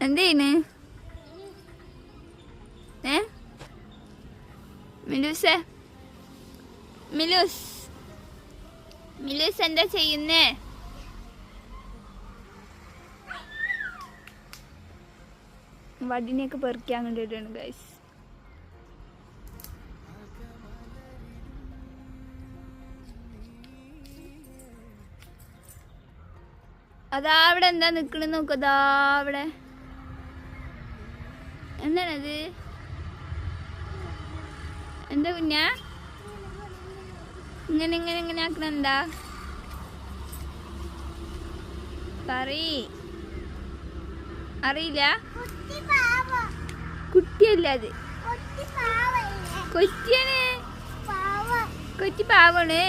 എന്തേന് മിലൂസേ മിലൂസ് മിലൂസ് എന്താ ചെയ്യുന്നേ? വടിനെയൊക്കെ പെറുക്കാൻ കണ്ടിട്ടാണ് ഗൈസ്. അതാ അവിടെ എന്താ നിക്കണെന്ന് നോക്ക്. അതാ അവിടെ എന്താണത്? എന്താ കുഞ്ഞാ ഇങ്ങനെ ഇങ്ങനെ ഇങ്ങനെ ആക്കണ? എന്താ അറിയില്ല. കുട്ടിയല്ല അത്, കൊച്ചിയാണ്. കൊച്ചി പാവാണ്.